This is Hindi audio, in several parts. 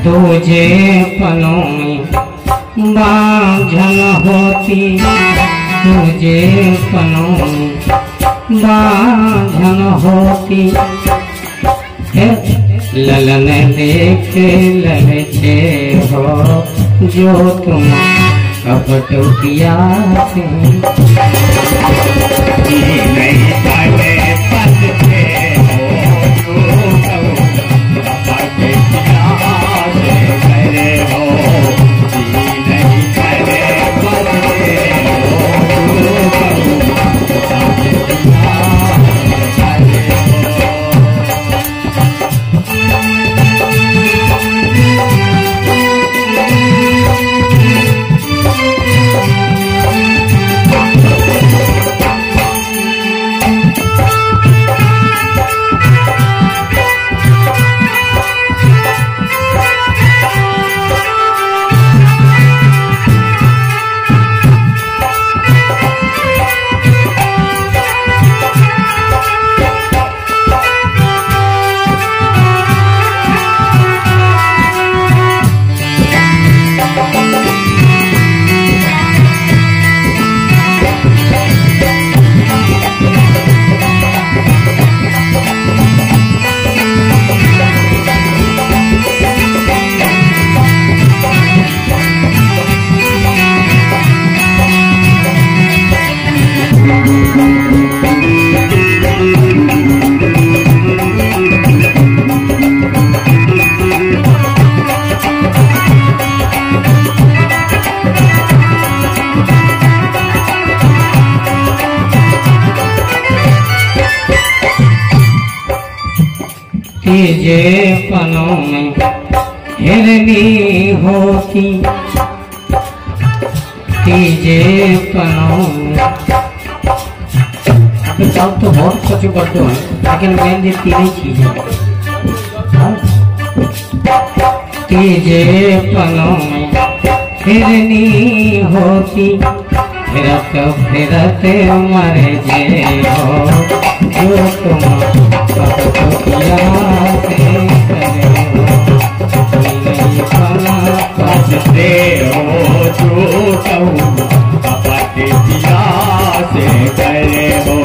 तुझे पलों में बांझन होती, तुझे पलों में बांझन होती, ललन देख ललचे हो जो तुम कपटुकिया से नहीं पाए पसते हो जो तुझे पलों में हिरनी होती, तुझे पलों में तो बहुत कुछ बड़ो है, लेकिन मेन ये तीन चीजें तुझे पलों में हिरनी होती, फिरत फिरत मर जे हो जो तुम कपटुकिया से करे हो, जो तुम कपटुकिया से करे हो।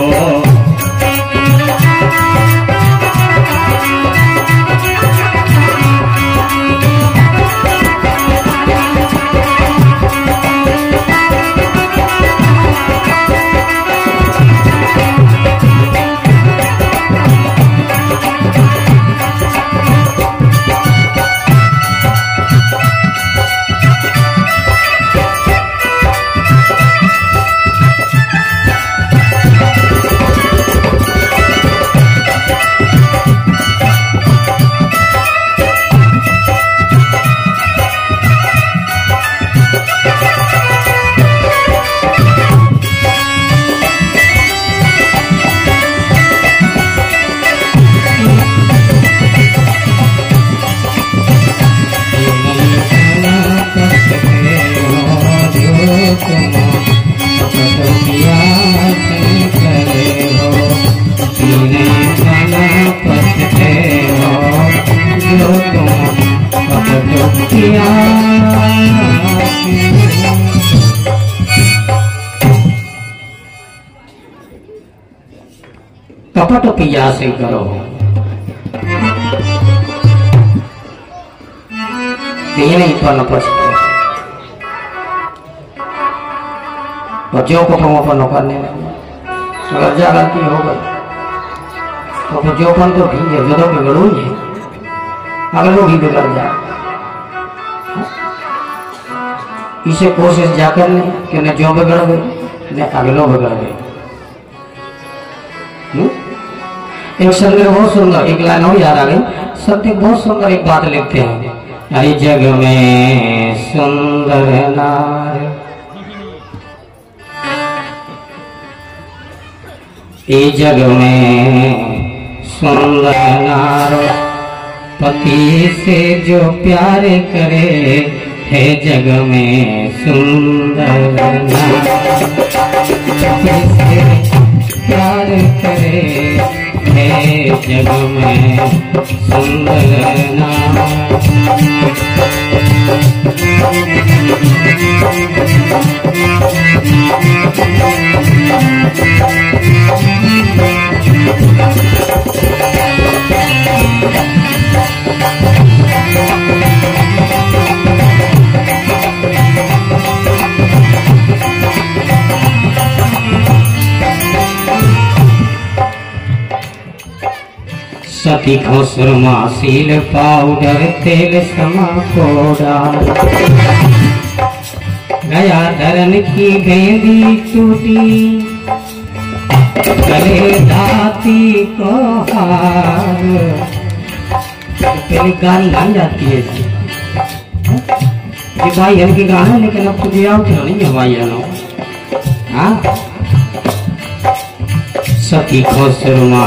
कपटुकिया से करो, तीन ही पन पछते बच्चों को तुम अपन करने अगर जा गलती हो गई तो बच्चों पन तो ठीक है, जो तो बिगड़ू ही है, अगलों भी बिगड़ जाए। इसे कोशिश जा करने कि न जो बिगड़ गए न अगलों बिगड़ गए। एक संदेश बहुत सुंदर, एक लाइन और याद आ गई। संत बहुत सुंदर एक बात लिखते हैं, हर जग में सुंदर नार, ये जग में सुंदर नार, पति से जो प्यार करे है जग में सुंदर नार, पति से प्यार करे है जग में सुंदर नार। सती को सुरमा सील पाउडर तेल समा को डाल, गया धरन की गेंदी टूटी, गले दाती को हार। पहले गानी गाई जाती है ये भाई हन की गाना, लेकिन अब तुझे आओ क्यों नहीं है भाई हनो। हाँ सती को सुरमा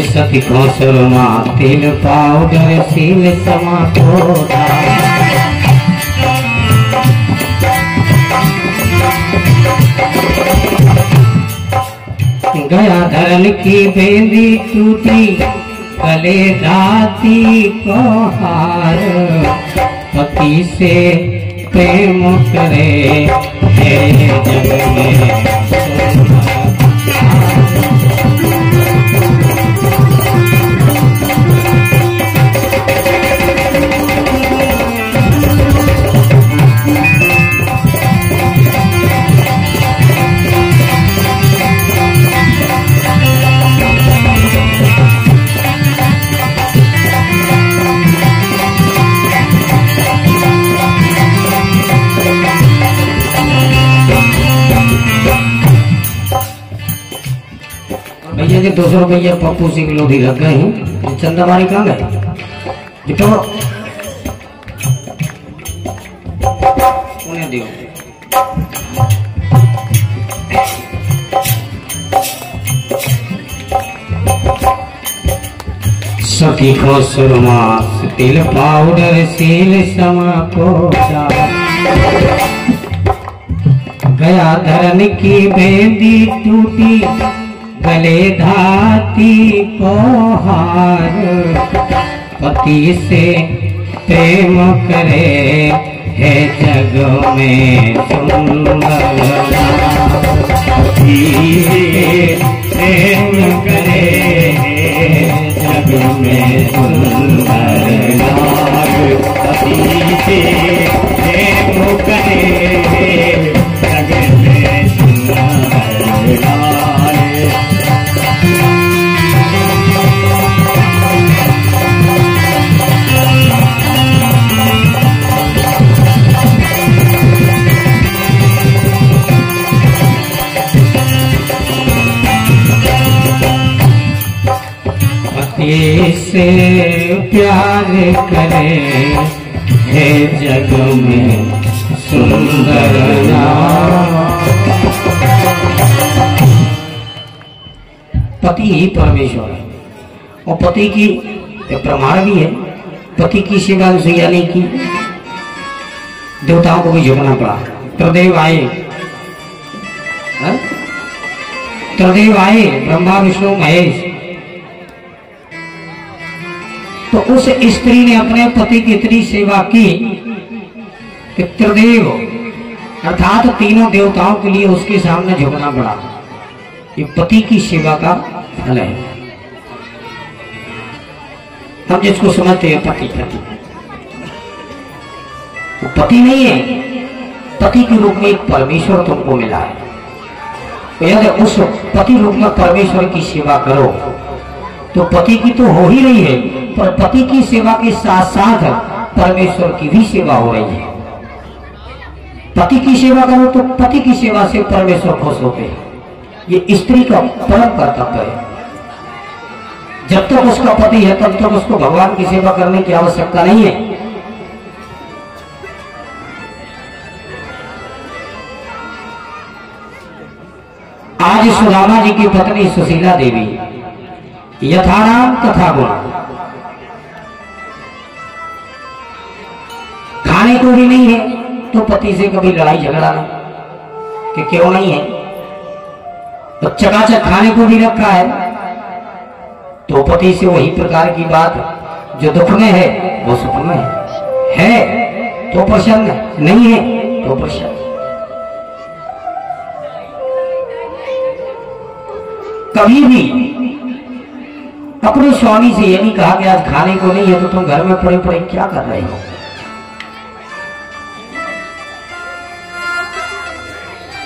सती को सुरमा तेल पाउडर सील समा को डाल, गया धरन की बेंदी टूटी, गले दाती को हार, पति से प्रेम करे है जग में। भैया जी 200 रुपया पप्पू सिंह लोधी लग गए हैं, चंदा मारी कहाँ गए? उन्हें दियो। सखी को सुरमा तिल पाउडर सील समा को डाल, गया धरन की बेंदी टूटी, गले धाती को हार, पति से प्रेम करे है जग में सुंदर, पति से प्रेम करे है जग में सुंदर, पति से प्रेम करे जग में सुंदर। से प्यार करे है जग में सुंदर नार। पति ही परमेश्वर है और पति की प्रमाण भी है, पति की सेवा सैया नहीं की, देवताओं को भी झुकना पड़ा। त्रिदेव आए, त्रिदेव आए ब्रह्मा विष्णु महेश, तो उस स्त्री ने अपने पति की इतनी सेवा की कि त्रिदेव अर्थात तीनों देवताओं के लिए उसके सामने झुकना पड़ा। ये पति की सेवा का फल है। हम जिसको समझते हैं पति, पति नहीं है, पति के रूप में एक परमेश्वर तुमको मिला है। तो यदि उस पति रूप में परमेश्वर की सेवा करो तो पति की तो हो ही रही है, पर पति की सेवा के साथ साथ परमेश्वर की भी सेवा हो रही है। पति की सेवा करो तो पति की सेवा से परमेश्वर खुश होते हैं। ये स्त्री का परम कर्तव्य है। जब तक उसका पति है तब तक उसको भगवान की सेवा करने की आवश्यकता नहीं है। आज सुदामा जी की पत्नी सुशीला देवी यथाराम तथा गुण, खाने को भी नहीं है तो पति से कभी लड़ाई झगड़ा नहीं कि क्यों नहीं है, तो चकाचक खाने को भी रखा है तो पति से वही प्रकार की बात, जो दुख में है वो सुख में है तो प्रसन्न, नहीं है तो प्रसन्न। कभी भी अपने स्वामी से ये नहीं कहा कि आज खाने को नहीं है तो तुम घर में पड़े पड़े क्या कर रहे हो।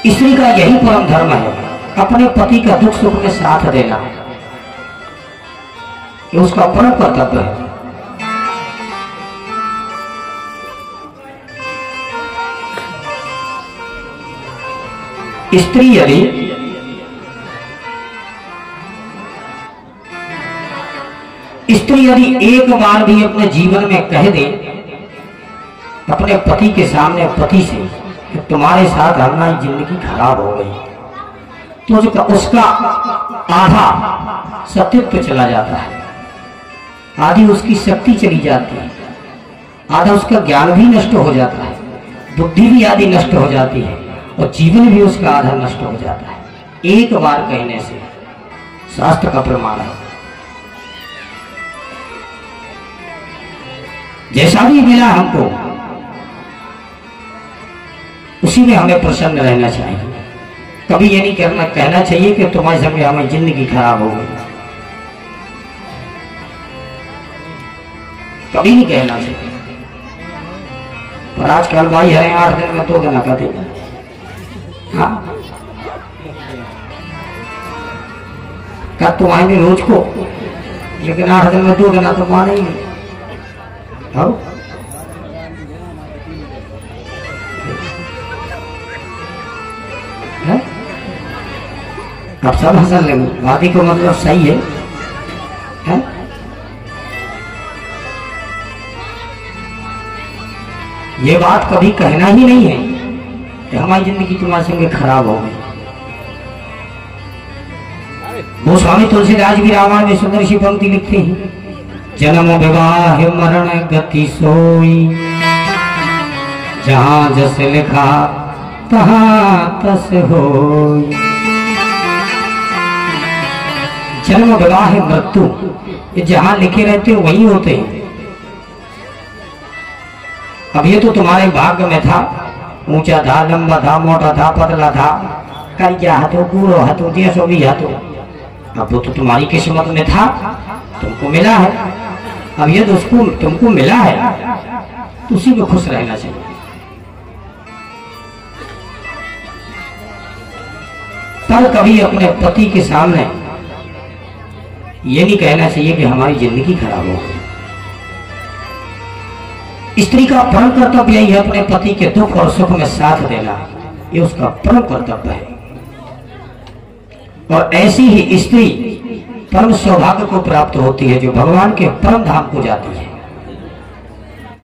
स्त्री का यही परम धर्म है, अपने पति का दुख सुख में साथ देना, ये उसका परम कर्तव्य है। स्त्री यदि एक बार भी अपने जीवन में कह दे अपने पति के सामने, पति से कि तुम्हारे साथ हमारी जिंदगी खराब हो गई, तो उसका आधा सत्यत्व चला जाता है, आधी उसकी शक्ति चली जाती है, आधा उसका ज्ञान भी नष्ट हो जाता है, बुद्धि भी आधी नष्ट हो जाती है और जीवन भी उसका आधा नष्ट हो जाता है। एक बार कहने से शास्त्र का प्रमाण है। जैसा भी मिला हमको उसी में हमें प्रसन्न रहना चाहिए। कभी ये नहीं कहना चाहिए कि तुम्हारे संग हमारी जिंदगी खराब हो गई, कभी नहीं कहना चाहिए। पर आजकल भाई है 8 दिन में 2 दिन कहते हैं, हाँ क्या तुम आएंगे रोज को, लेकिन 8 दिन में 2 दिन तो माने ही नहीं। अब सब हंसन लगे, वादी को मतलब सही है? ये बात कभी कहना ही नहीं है कि हमारी जिंदगी तुम्हारे संगे खराब हो गई। वो स्वामी तुलसीदास भी रामायण में सुंदर सी पंक्ति लिखते हैं, जन्म विवाह मरण गति सोई, जहां जस लिखा तहां तस होई। जन्म विवाह मृत्यु ये जहां लिखे रहते हैं वही होते हैं। अब ये तो तुम्हारे भाग्य में था, ऊंचा था, लंबा था, मोटा था, पतला था, करिया हाथों, कूड़ो हाथों, जैसो भी हाथों, अब वो तो तुम्हारी किस्मत में था, तुमको मिला है। अब ये तो उसको तुमको मिला है तो उसी को खुश रहना चाहिए। पर कभी अपने पति के सामने ये नहीं कहना चाहिए कि हमारी जिंदगी खराब हो। स्त्री का परम कर्तव्य यही है, अपने पति के दुख और सुख में साथ देना, ये उसका परम कर्तव्य है। और ऐसी ही स्त्री परम सौभाग्य को प्राप्त होती है जो भगवान के परम धाम को जाती है।